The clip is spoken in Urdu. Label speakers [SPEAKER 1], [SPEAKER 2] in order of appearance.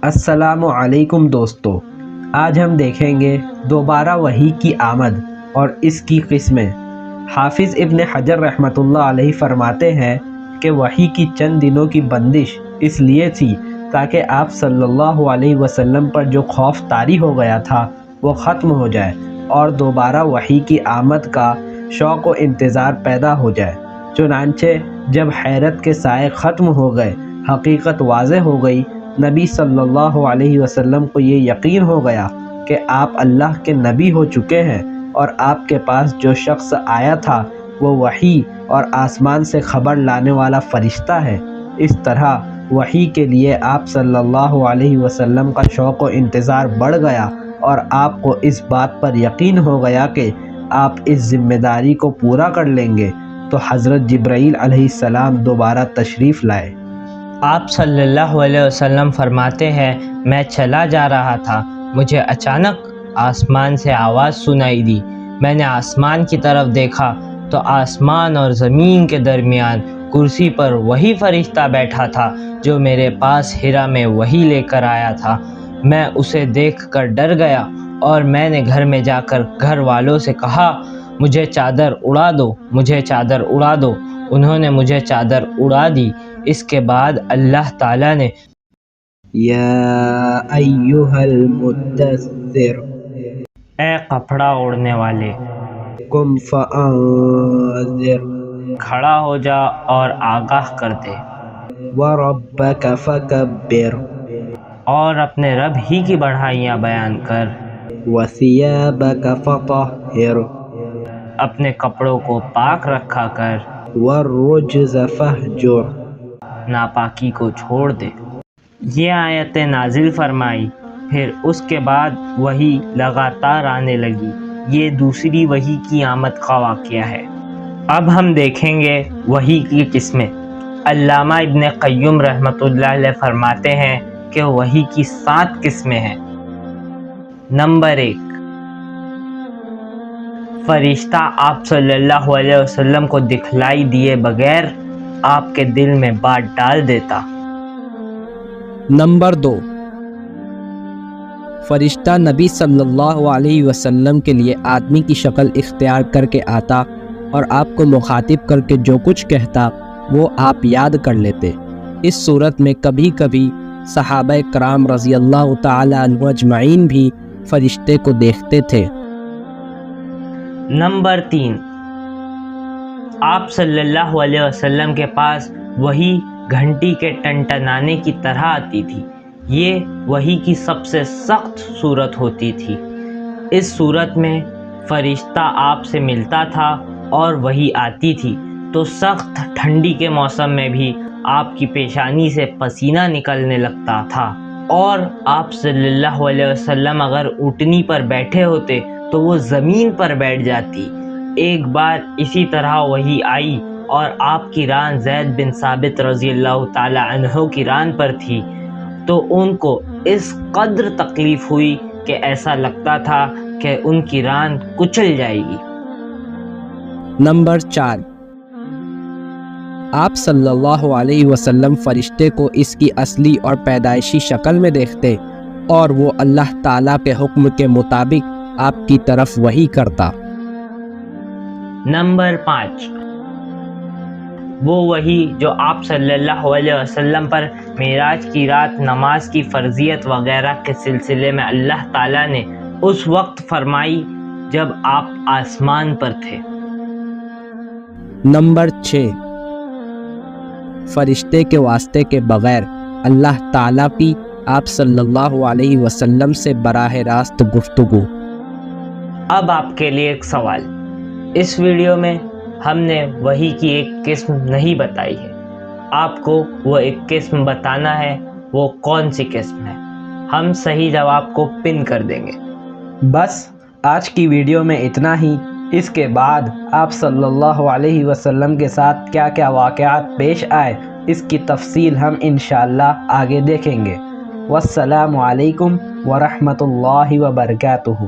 [SPEAKER 1] السلام علیکم دوستو، آج ہم دیکھیں گے دوبارہ وحی کی آمد اور اس کی قسمیں۔ حافظ ابن حجر رحمۃ اللہ علیہ فرماتے ہیں کہ وحی کی چند دنوں کی بندش اس لیے تھی تاکہ آپ صلی اللہ علیہ وسلم پر جو خوف طاری ہو گیا تھا وہ ختم ہو جائے اور دوبارہ وحی کی آمد کا شوق و انتظار پیدا ہو جائے۔ چنانچہ جب حیرت کے سائے ختم ہو گئے، حقیقت واضح ہو گئی، نبی صلی اللہ علیہ وسلم کو یہ یقین ہو گیا کہ آپ اللہ کے نبی ہو چکے ہیں اور آپ کے پاس جو شخص آیا تھا وہ وحی اور آسمان سے خبر لانے والا فرشتہ ہے۔ اس طرح وحی کے لیے آپ صلی اللہ علیہ وسلم کا شوق و انتظار بڑھ گیا اور آپ کو اس بات پر یقین ہو گیا کہ آپ اس ذمہ داری کو پورا کر لیں گے، تو حضرت جبرائیل علیہ السلام دوبارہ تشریف لائے۔
[SPEAKER 2] آپ صلی اللہ علیہ وسلم فرماتے ہیں، میں چلا جا رہا تھا، مجھے اچانک آسمان سے آواز سنائی دی۔ میں نے آسمان کی طرف دیکھا تو آسمان اور زمین کے درمیان کرسی پر وہی فرشتہ بیٹھا تھا جو میرے پاس ہرا میں وحی لے کر آیا تھا۔ میں اسے دیکھ کر ڈر گیا اور میں نے گھر میں جا کر گھر والوں سے کہا، مجھے چادر اڑا دو، مجھے چادر اڑا دو۔ انہوں نے مجھے چادر اڑا دی۔ اس کے بعد اللہ تعالیٰ نے
[SPEAKER 1] یا ایھا المدثر،
[SPEAKER 2] اے کپڑا اوڑھنے والے،
[SPEAKER 1] قم فانذر،
[SPEAKER 2] کھڑا ہو جا اور آگاہ کر دے،
[SPEAKER 1] وربک فکبر،
[SPEAKER 2] اور اپنے رب ہی کی بڑھائیاں بیان کر،
[SPEAKER 1] وثیابک فطہر،
[SPEAKER 2] اپنے کپڑوں کو پاک رکھا کر،
[SPEAKER 1] والرجز فہجر،
[SPEAKER 2] ناپاکی کو چھوڑ دے۔ یہ آیتیں نازل فرمائی، پھر اس کے بعد وحی لگاتار آنے لگی۔ یہ دوسری وحی کی آمد کا واقعہ ہے۔ اب ہم دیکھیں گے وحی کی قسمیں۔ علامہ ابن قیم رحمۃ اللہ علیہ فرماتے ہیں کہ وحی کی 7 قسمیں ہیں۔ نمبر 1، فرشتہ آپ صلی اللہ علیہ وسلم کو دکھلائی دیے بغیر آپ کے دل میں بات ڈال دیتا۔
[SPEAKER 3] نمبر 2، فرشتہ نبی صلی اللہ علیہ وسلم کے لیے آدمی کی شکل اختیار کر کے آتا اور آپ کو مخاطب کر کے جو کچھ کہتا وہ آپ یاد کر لیتے۔ اس صورت میں کبھی کبھی صحابہ کرام رضی اللہ تعالی عنہ اجمعین بھی فرشتے کو دیکھتے تھے۔
[SPEAKER 2] نمبر 3، آپ صلی اللہ علیہ وسلم کے پاس وحی گھنٹی کے ٹنٹنانے کی طرح آتی تھی۔ یہ وحی کی سب سے سخت صورت ہوتی تھی۔ اس صورت میں فرشتہ آپ سے ملتا تھا اور وحی آتی تھی تو سخت ٹھنڈی کے موسم میں بھی آپ کی پیشانی سے پسینہ نکلنے لگتا تھا، اور آپ صلی اللہ علیہ وسلم اگر اونٹنی پر بیٹھے ہوتے تو وہ زمین پر بیٹھ جاتی۔ ایک بار اسی طرح وحی آئی اور آپ کی ران زید بن ثابت رضی اللہ تعالی عنہ کی ران پر تھی، تو ان کو اس قدر تکلیف ہوئی کہ ایسا لگتا تھا کہ ان کی ران کچل جائے گی۔
[SPEAKER 3] نمبر 4، آپ صلی اللہ علیہ وسلم فرشتے کو اس کی اصلی اور پیدائشی شکل میں دیکھتے اور وہ اللہ تعالیٰ کے حکم کے مطابق آپ کی طرف وحی کرتا۔
[SPEAKER 2] نمبر 5، وہ وحی جو آپ صلی اللہ علیہ وسلم پر معراج کی رات نماز کی فرضیت وغیرہ کے سلسلے میں اللہ تعالیٰ نے اس وقت فرمائی جب آپ آسمان پر تھے۔
[SPEAKER 3] نمبر 6، فرشتے کے واسطے کے بغیر اللہ تعالیٰ کی آپ صلی اللہ علیہ وسلم سے براہ راست گفتگو۔
[SPEAKER 2] اب آپ کے لیے ایک سوال، اس ویڈیو میں ہم نے وحی کی ایک قسم نہیں بتائی ہے، آپ کو وہ ایک قسم بتانا ہے، وہ کون سی قسم ہے؟ ہم صحیح جواب کو پن کر دیں گے۔
[SPEAKER 1] بس آج کی ویڈیو میں اتنا ہی۔ اس کے بعد آپ صلی اللہ علیہ وسلم کے ساتھ کیا کیا واقعات پیش آئے اس کی تفصیل ہم انشاءاللہ آگے دیکھیں گے۔ والسلام علیکم ورحمۃ اللہ وبرکاتہ۔